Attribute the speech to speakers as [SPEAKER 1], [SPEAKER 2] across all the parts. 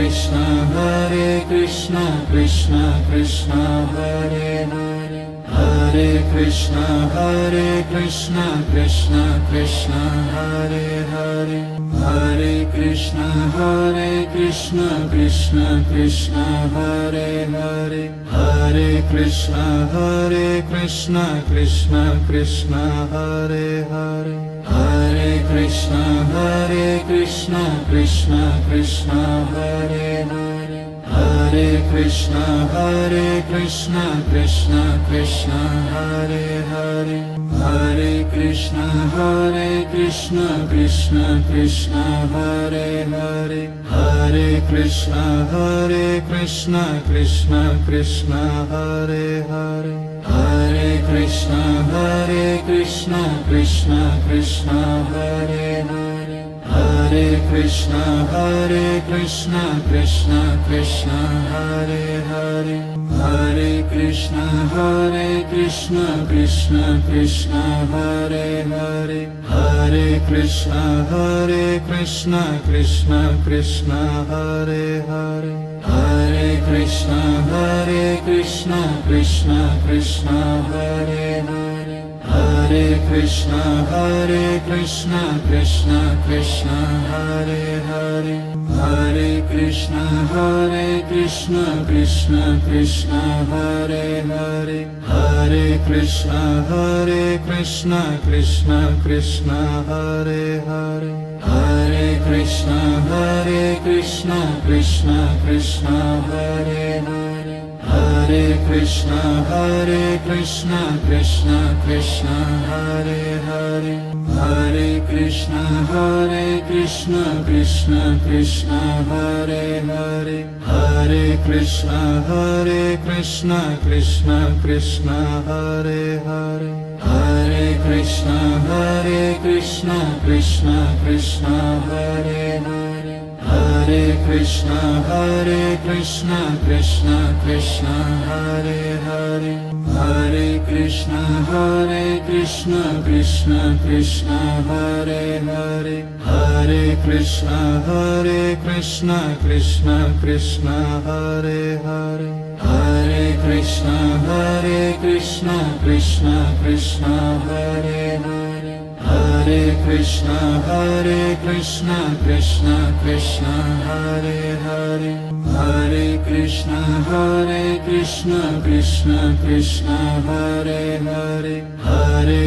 [SPEAKER 1] Krishna, Krishna Krishna, Hare Hare, Hare Krishna, Krishna Krishna, Hare Hare, Hare Krishna, Krishna Krishna, Hare Hare, Hare Krishna, Krishna Krishna, Hare Hare, Hare Krishna, Krishna Krishna, Hare Hare, Hare Krishna, Krishna Krishna, Hare Hare, Hare Krishna, Krishna Krishna, Hare Hare, Hare Krishna, Krishna Krishna, Hare Hare, Hare Krishna, Krishna Krishna, Hare Hare, Hare Krishna, Krishna Krishna, Hare Hare, Hare Krishna, Krishna Krishna, Hare Hare, Hare Krishna, Krishna Krishna, Hare Hare, Hare Krishna, Krishna Krishna, Hare Hare, Hare Krishna, Krishna Krishna, Hare Hare, Hare Krishna, Krishna Krishna, Hare Hare, Hare Krishna, Krishna Krishna, Hare Hare, Hare Krishna, Krishna Krishna, Hare Hare, Hare Krishna, Krishna Krishna, Hare Hare, Hare Krishna, Krishna Krishna, Hare Hare, Hare Krishna, Krishna Krishna, Hare Hare, Hare Krishna, Krishna Krishna, Hare Hare, Hare Krishna, Krishna Krishna, Hare Hare, Hare Krishna, Krishna Krishna, Hare Hare, Hare Krishna, Krishna Krishna, Hare Hare, Hare Krishna, Krishna Krishna, Hare Hare, Hare Krishna, Krishna Krishna, Hare Hare, Hare Krishna, Krishna Krishna, Hare Hare, Hare Krishna, Krishna Krishna, Hare Hare, Hare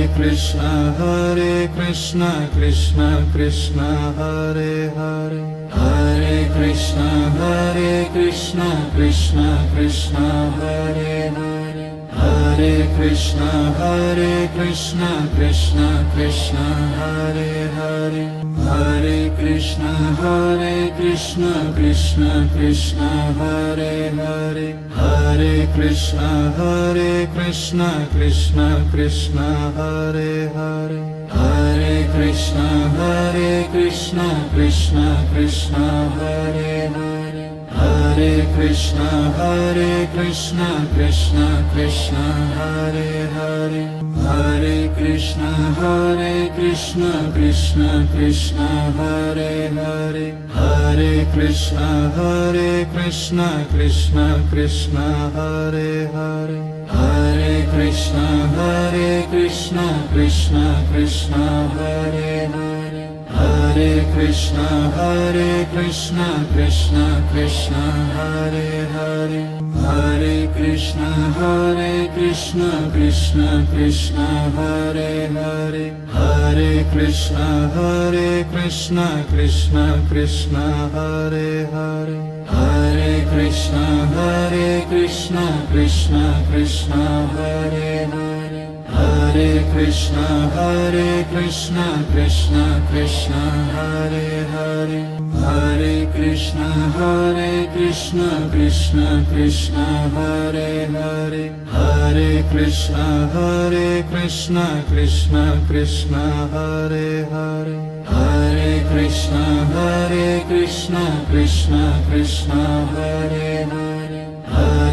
[SPEAKER 1] Krishna, Krishna Krishna, Hare Hare, Hare Krishna, Krishna Krishna, Hare Hare, Hare Krishna, Krishna Krishna, Hare Hare, Hare Krishna, Krishna Krishna, Hare Hare, Hare Krishna, Krishna Krishna, Hare Hare, Hare Krishna, Krishna Krishna, Hare Hare, Hare Krishna, Krishna Krishna, Hare Hare, Hare Krishna, Krishna Krishna, Hare Hare, Hare Krishna, Krishna Krishna, Hare Hare, Hare Krishna, Krishna Krishna, Hare Hare, Hare Krishna, Krishna Krishna, Hare Hare, Hare Krishna, Krishna Krishna, Hare Hare, Hare Krishna, Krishna Krishna, Hare Hare, Hare Krishna, Krishna Krishna, Hare Hare, Hare Krishna, Krishna Krishna, Hare Hare, Hare Krishna, Krishna Krishna, Hare Hare, Hare Krishna, Krishna Krishna, Hare Hare, Hare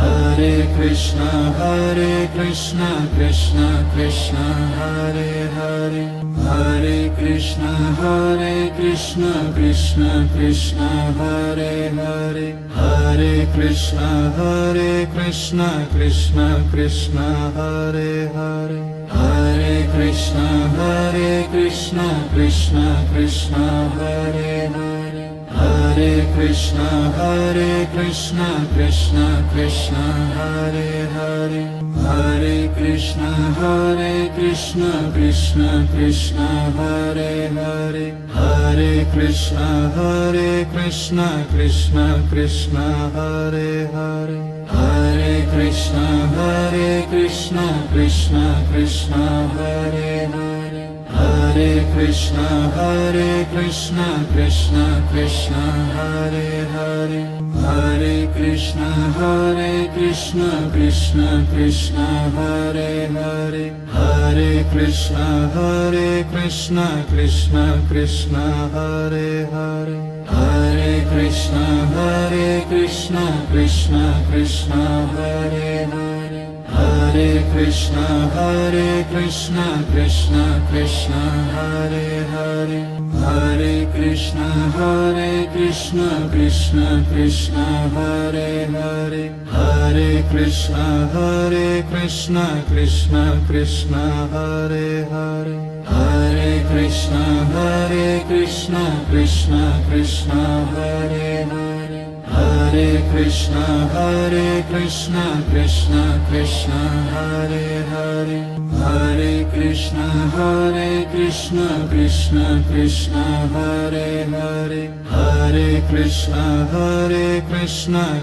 [SPEAKER 1] Hare Krishna, Krishna Krishna, Hare Hare, Hare Krishna, Krishna Krishna, Hare Hare, Hare Krishna, Krishna Krishna, Hare Hare, Hare Krishna, Krishna Krishna, Hare Hare, Hare Krishna, Krishna Krishna, Hare Hare, Hare Krishna, Krishna Krishna, Hare Hare, Hare Krishna, Krishna Krishna, Hare Hare, Hare Krishna, Krishna Krishna, Hare Hare, Hare Krishna, Krishna Krishna, Hare Hare, Hare Krishna, Krishna Krishna, Hare Hare, Hare Krishna, Krishna Krishna, Hare Hare, Hare Krishna, Krishna Krishna, Hare Hare, Hare Krishna, Krishna Krishna, Hare Hare, Hare Krishna, Krishna Krishna, Hare Hare, Hare Krishna, Krishna Krishna, Hare Hare, Hare Krishna, Krishna Krishna, Hare Hare, Hare Krishna, Krishna Krishna, Hare Hare, Hare Krishna, Krishna Krishna, Hare Hare, Hare Krishna, Krishna Krishna, Hare Hare, Hare Krishna, Krishna Krishna, Hare Hare, Hare Krishna,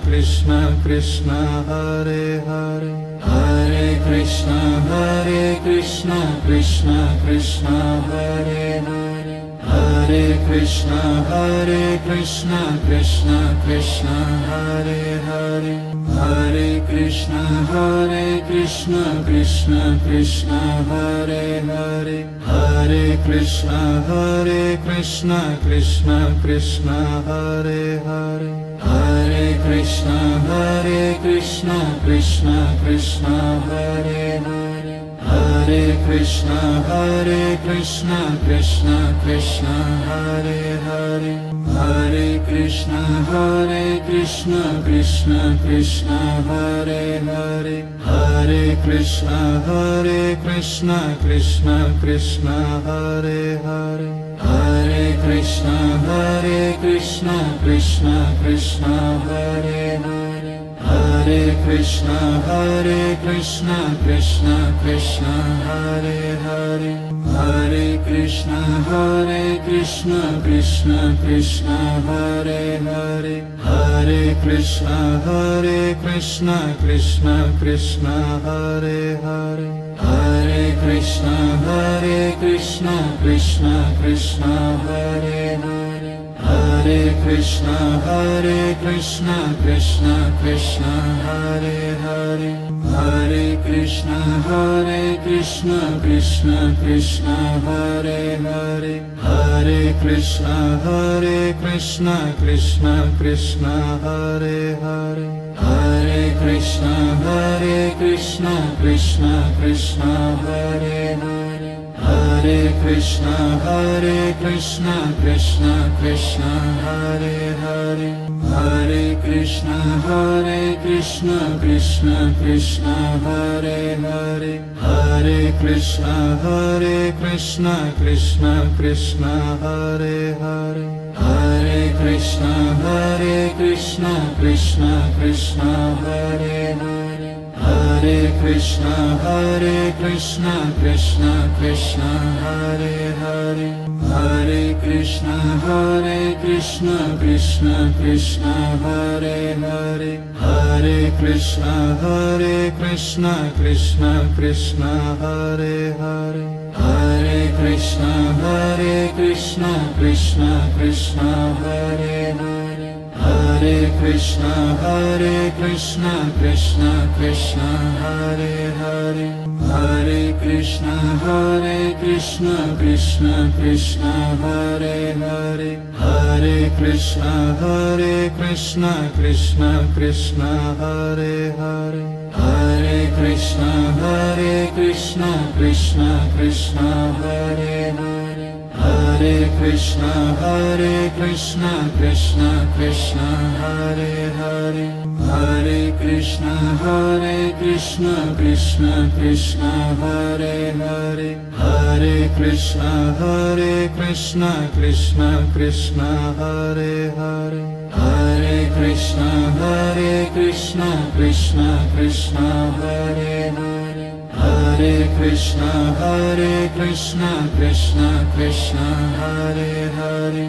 [SPEAKER 1] Krishna Krishna, Hare Hare, Hare Krishna, Krishna Krishna, Hare Hare, Hare Krishna, Krishna Krishna, Hare Hare, Hare Krishna, Krishna Krishna, Hare Hare, Hare Krishna, Krishna Krishna, Hare Hare, Hare Krishna, Krishna Krishna, Hare Hare, Hare Krishna, Krishna Krishna, Hare Hare, Hare Krishna, Krishna Krishna, Hare Hare, Hare Krishna, Krishna Krishna, Hare Hare, Hare Krishna, Krishna Krishna, Hare Hare, Hare Krishna, Krishna Krishna, Hare Hare, Hare Krishna, Krishna Krishna, Hare Hare, Hare Krishna, Krishna Krishna, Hare Hare, Hare Krishna, Krishna Krishna, Hare Hare, Hare Krishna, Krishna Krishna, Hare Hare, Hare Krishna, Krishna Krishna, Hare Hare, Hare Krishna, Krishna Krishna, Hare Hare, Hare Krishna, Krishna Krishna, Hare Hare, Hare Krishna, Krishna Krishna, Hare Hare, Hare Krishna, Krishna Krishna, Hare Hare, Hare Krishna, Krishna Krishna, Hare Hare, Hare Krishna, Krishna Krishna, Hare Hare, Hare Krishna, Krishna Krishna, Hare Hare, Hare Krishna, Krishna Krishna, Hare Hare, Hare Krishna, Krishna Krishna, Hare Hare, Hare Krishna, Krishna Krishna, Hare Hare, Hare Krishna, Krishna Krishna, Hare Hare, Hare Krishna, Krishna Krishna, Hare Hare, Hare Krishna, Krishna Krishna, Hare Hare, Hare Krishna, Krishna Krishna, Hare Hare, Hare Krishna, Krishna Krishna, Hare Hare, Hare Krishna, Krishna Krishna, Hare Hare, Hare Krishna, Krishna Krishna, Hare Hare.